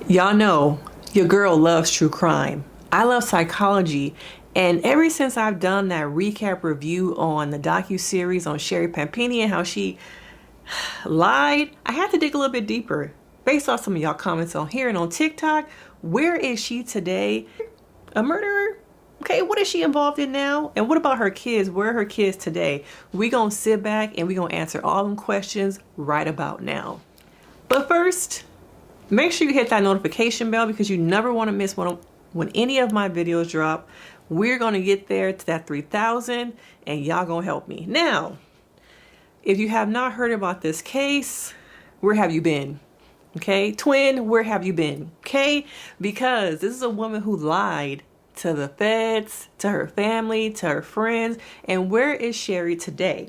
Y'all know your girl loves true crime. I love psychology. And ever since I've done that recap review on the docu-series on Sherri Papini and how she lied, I had to dig a little bit deeper. Based off some of y'all comments on here and on TikTok, where is she today? A murderer? Okay, what is she involved in now? And what about her kids? Where are her kids today? We gonna sit back and we gonna answer all them questions right about now. But first, make sure you hit that notification bell because you never want to miss when any of my videos drop. We're going to get there to that 3,000 and y'all going to help me. Now, if you have not heard about this case, where have you been? Okay, twin, where have you been? Okay, because this is a woman who lied to the feds, to her family, to her friends. And where is Sherri today?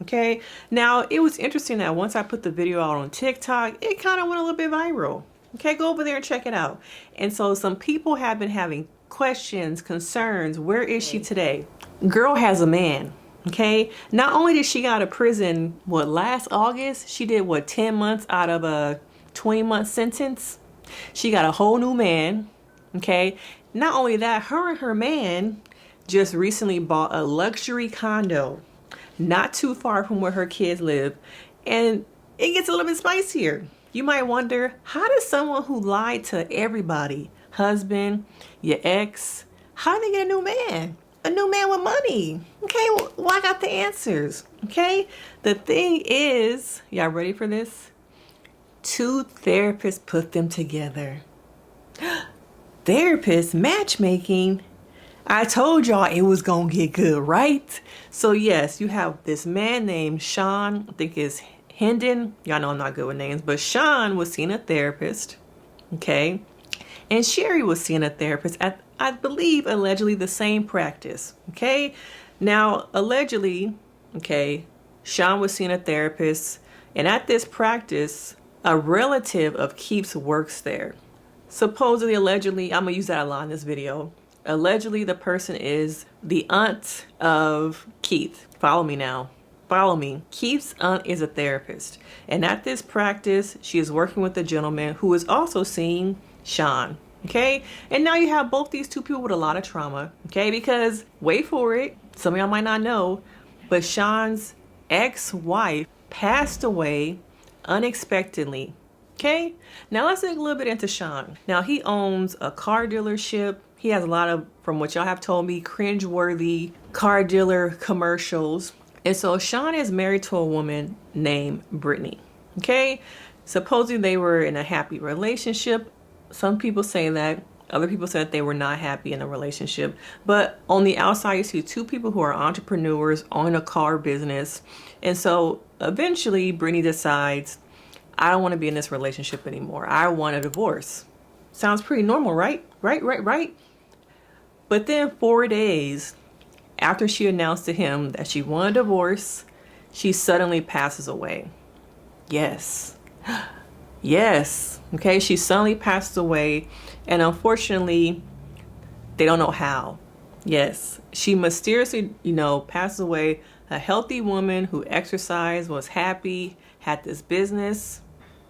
Okay, now it was interesting that once I put the video out on TikTok, it kind of went a little bit viral. Okay, go over there and check it out. And so some people have been having questions, concerns. Where is she today? Girl has a man. Okay, not only did she get out of prison, last August, she did 10 months out of a 20-month sentence. She got a whole new man. Okay, not only that, her and her man just recently bought a luxury condo not too far from where her kids live, and it gets a little bit spicier. You might wonder, how does someone who lied to everybody, husband, your ex, how did they get a new man? A new man with money. Okay, well, I got the answers. Okay, the thing is, y'all ready for this? Two therapists put them together. Therapists matchmaking. I told y'all it was gonna get good, right? So yes, you have this man named Shawn, I think it's Hibdon. Y'all know I'm not good with names, but Shawn was seeing a therapist, okay? And Sherri was seeing a therapist at, I believe, allegedly the same practice, okay? Now, allegedly, okay, Shawn was seeing a therapist, and at this practice, a relative of Keith's works there. Supposedly, allegedly, I'm gonna use that a lot in this video. Allegedly, the person is the aunt of Keith. Follow me now. Follow me. Keith's aunt is a therapist. And at this practice, she is working with a gentleman who is also seeing Shawn. Okay? And now you have both these two people with a lot of trauma. Okay? Because, wait for it, some of y'all might not know, but Shawn's ex-wife passed away unexpectedly. Okay? Now let's dig a little bit into Shawn. Now he owns a car dealership. He has a lot of, from what y'all have told me, cringeworthy car dealer commercials. And so Shawn is married to a woman named Brittany. Okay? Supposedly they were in a happy relationship. Some people say that. Other people said they were not happy in a relationship. But on the outside, you see two people who are entrepreneurs, own a car business. And so eventually Brittany decides, I don't want to be in this relationship anymore. I want a divorce. Sounds pretty normal, right? Right. But then 4 days after she announced to him that she wanted a divorce, she suddenly passes away. Yes. Yes. Okay, she suddenly passes away, and unfortunately, they don't know how. Yes, she mysteriously, passes away. A healthy woman who exercised, was happy, had this business,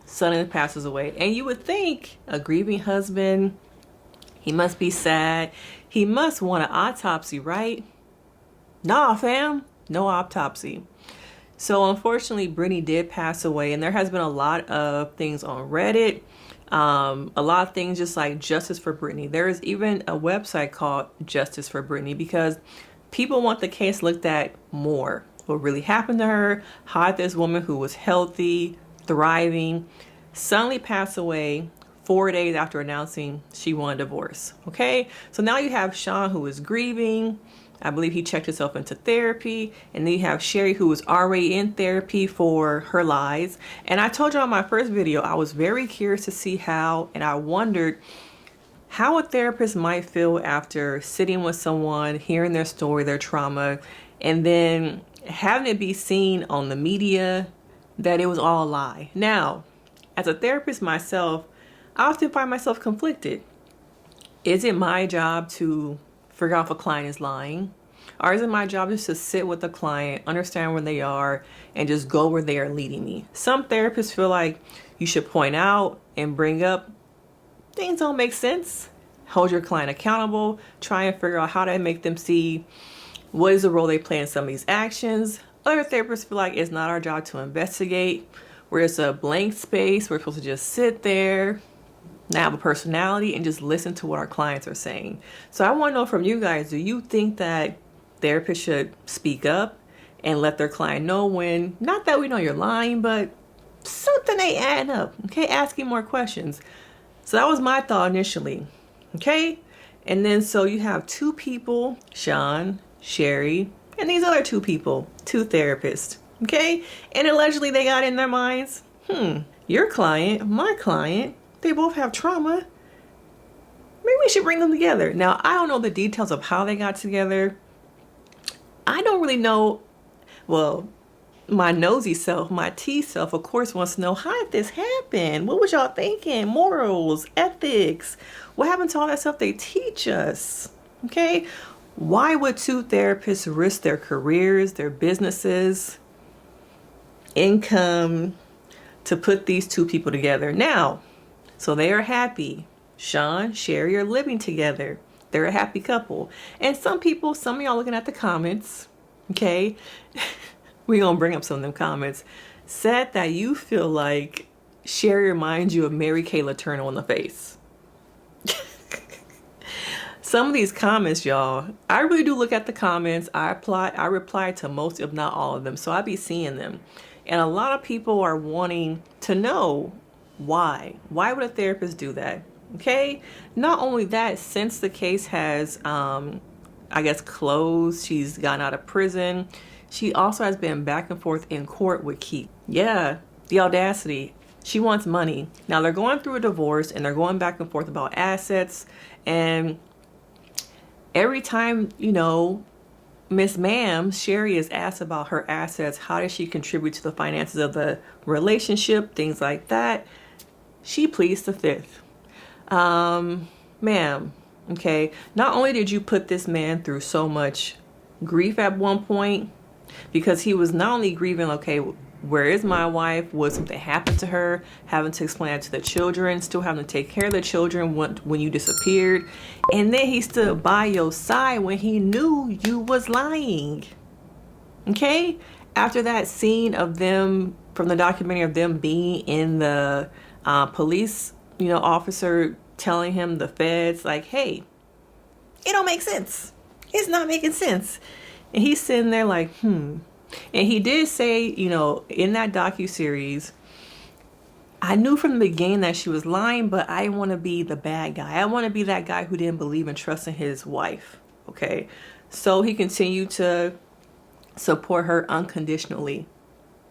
suddenly passes away. And you would think a grieving husband, he must be sad. He must want an autopsy, right? Nah, fam, no autopsy. So unfortunately, Brittany did pass away, and there has been a lot of things on Reddit. A lot of things just like Justice for Brittany. There is even a website called Justice for Brittany because people want the case looked at more. What really happened to her, how this woman who was healthy, thriving, suddenly passed away 4 days after announcing she wanted a divorce. Okay, so now you have Shawn who is grieving. I believe he checked himself into therapy. And then you have Sherri who was already in therapy for her lies. And I told you on my first video, I was very curious to see how, and I wondered how a therapist might feel after sitting with someone, hearing their story, their trauma, and then having it be seen on the media that it was all a lie. Now, as a therapist myself, I often find myself conflicted. Is it my job to figure out if a client is lying? Or is it my job just to sit with the client, understand where they are, and just go where they are leading me? Some therapists feel like you should point out and bring up things don't make sense. Hold your client accountable. Try and figure out how to make them see what is the role they play in some of these actions. Other therapists feel like it's not our job to investigate. Where it's a blank space, we're supposed to just sit there, not have a personality, and just listen to what our clients are saying. So I want to know from you guys, do you think that therapists should speak up and let their client know when, not that we know you're lying, but something ain't adding up, okay? Asking more questions. So that was my thought initially, okay? And then so you have two people, Shawn, Sherri, and these other two people, two therapists, okay? And allegedly they got in their minds, your client, my client, they both have trauma. Maybe we should bring them together. Now, I don't know the details of how they got together. I don't really know. Well, my nosy self, my T self, of course, wants to know, how did this happen? What was y'all thinking? Morals, ethics. What happened to all that stuff they teach us? Okay? Why would two therapists risk their careers, their businesses, income to put these two people together? Now, so they are happy. Shawn, Sherri are living together. They're a happy couple. And some people, some of y'all looking at the comments, okay? We're going to bring up some of them comments. Said that you feel like Sherri reminds you of Mary Kay Letourneau in the face. Some of these comments, y'all, I really do look at the comments. I reply to most, if not all of them. So I be seeing them. And a lot of people are wanting to know why. Why would a therapist do that? Okay. Not only that, since the case has, I guess, closed, she's gotten out of prison. She also has been back and forth in court with Keith. Yeah, the audacity. She wants money. Now they're going through a divorce and they're going back and forth about assets. And every time, you know, Miss Ma'am, Sherri is asked about her assets. How does she contribute to the finances of the relationship? Things like that. She pleads the fifth. Ma'am, okay, not only did you put this man through so much grief at one point, because he was not only grieving, okay, where is my wife? Would something happen to her? Having to explain that to the children, still having to take care of the children when you disappeared. And then he stood by your side when he knew you was lying. Okay? After that scene of them, from the documentary of them being in the police, you know, officer telling him, the feds, like, hey, it don't make sense. It's not making sense. And he's sitting there like, And he did say, you know, in that docuseries, I knew from the beginning that she was lying, but I didn't want to be the bad guy. I want to be that guy who didn't believe and trust in his wife. Okay. So he continued to support her unconditionally.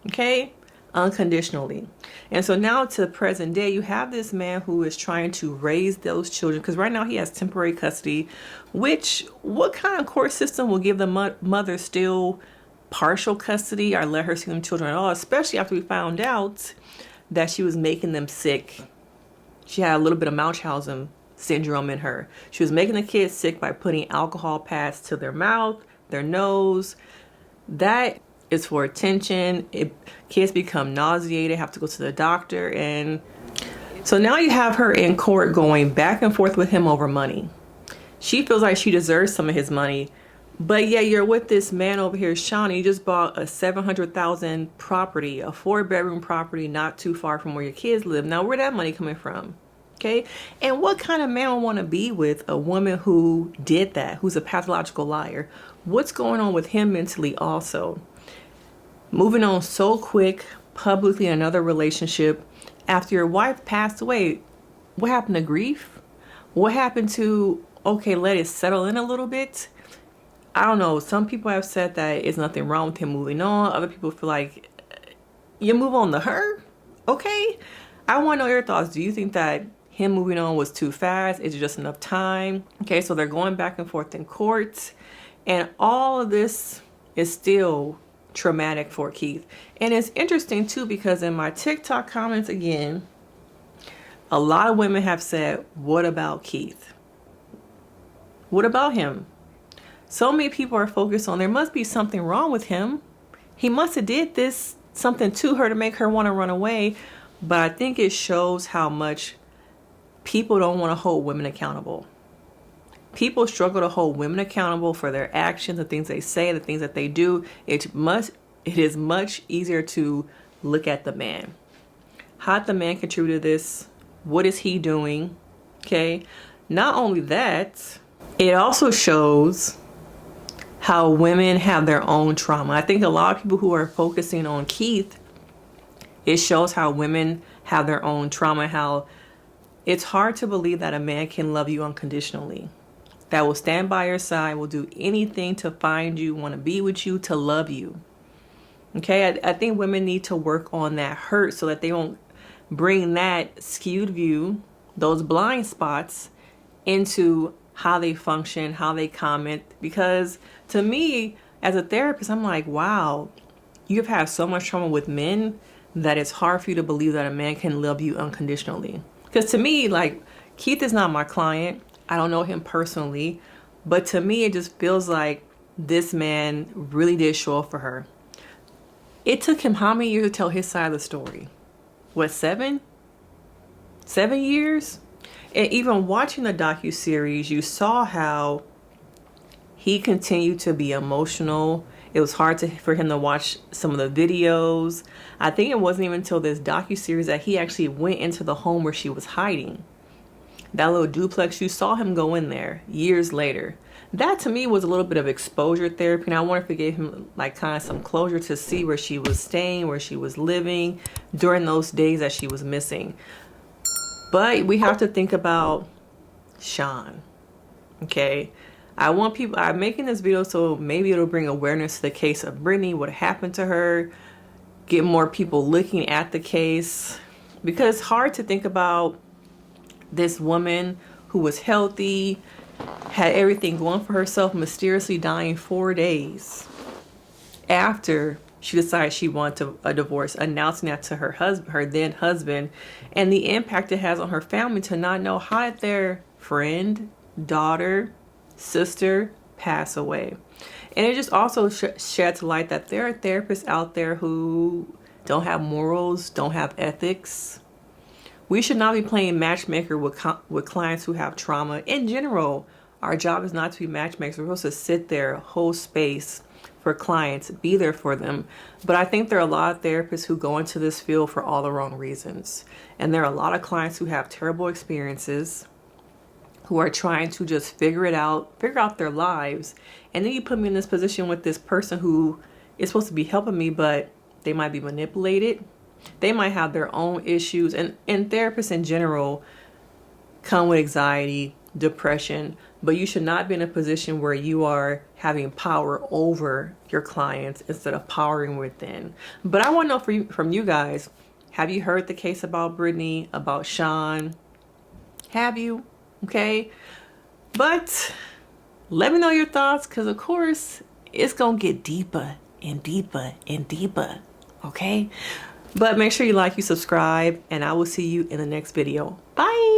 Okay. Unconditionally. And so now to the present day, you have this man who is trying to raise those children, because right now he has temporary custody, which, what kind of court system will give the mother still partial custody or let her see them children at all, especially after we found out that she was making them sick. She had a little bit of Munchausen syndrome in her. She was making the kids sick by putting alcohol pads to their mouth, their nose. That is for attention. Kids become nauseated, have to go to the doctor. And so now you have her in court going back and forth with him over money. She feels like she deserves some of his money. But yeah, you're with this man over here, Shawn. You just bought a $700,000 property, a 4-bedroom property not too far from where your kids live. Now, where that money coming from? Okay. And what kind of man would want to be with a woman who did that, who's a pathological liar? What's going on with him mentally also? Moving on so quick, publicly in another relationship, after your wife passed away. What happened to grief? What happened to, okay, let it settle in a little bit? I don't know. Some people have said that it's nothing wrong with him moving on. Other people feel like you move on to her. Okay. I want to know your thoughts. Do you think that him moving on was too fast? Is it just enough time? Okay. So they're going back and forth in court, and all of this is still traumatic for Keith. And it's interesting too, because in my TikTok comments, again, a lot of women have said, what about Keith? What about him? So many people are focused on, there must be something wrong with him. He must have did this, something to her to make her want to run away. But I think it shows how much people don't want to hold women accountable. People struggle to hold women accountable for their actions, the things they say, the things that they do. It is much easier to look at the man. How did the man contribute to this? What is he doing? Okay. Not only that, it also shows how women have their own trauma. I think a lot of people who are focusing on Keith, it shows how women have their own trauma, how it's hard to believe that a man can love you unconditionally, that will stand by your side, will do anything to find you, want to be with you, to love you. Okay, I think women need to work on that hurt so that they won't bring that skewed view, those blind spots, into how they function, how they comment. Because to me, as a therapist, I'm like, wow, you've had so much trauma with men that it's hard for you to believe that a man can love you unconditionally. Because to me, like, Keith is not my client. I don't know him personally. But to me, it just feels like this man really did show up for her. It took him how many years to tell his side of the story? What, 7? 7 years? And even watching the docuseries, you saw how he continued to be emotional. It was hard for him to watch some of the videos. I think it wasn't even until this docuseries that he actually went into the home where she was hiding. That little duplex, you saw him go in there years later. That to me was a little bit of exposure therapy, and I wonder if it gave him like kind of some closure to see where she was staying, where she was living during those days that she was missing. But we have to think about Shawn. Okay, I'm making this video so maybe it'll bring awareness to the case of Brittany, what happened to her, get more people looking at the case, because it's hard to think about this woman who was healthy, had everything going for herself, mysteriously dying 4 days after she decided she wanted a divorce, announcing that to her then husband, and the impact it has on her family to not know how did their friend, daughter, sister pass away. And it just also sheds light that there are therapists out there who don't have morals, don't have ethics. We should not be playing matchmaker with clients who have trauma. In general, our job is not to be matchmakers. We're supposed to sit there, hold space for clients, be there for them. But I think there are a lot of therapists who go into this field for all the wrong reasons. And there are a lot of clients who have terrible experiences, who are trying to just figure out their lives. And then you put me in this position with this person who is supposed to be helping me, but they might be manipulated. They might have their own issues. And therapists in general come with anxiety, depression, but you should not be in a position where you are having power over your clients instead of powering within. But I want to know from you guys, have you heard the case about Brittany, about Shawn? Have you? Okay. But let me know your thoughts, because of course it's going to get deeper and deeper and deeper. Okay. But make sure you like, you subscribe, and I will see you in the next video. Bye.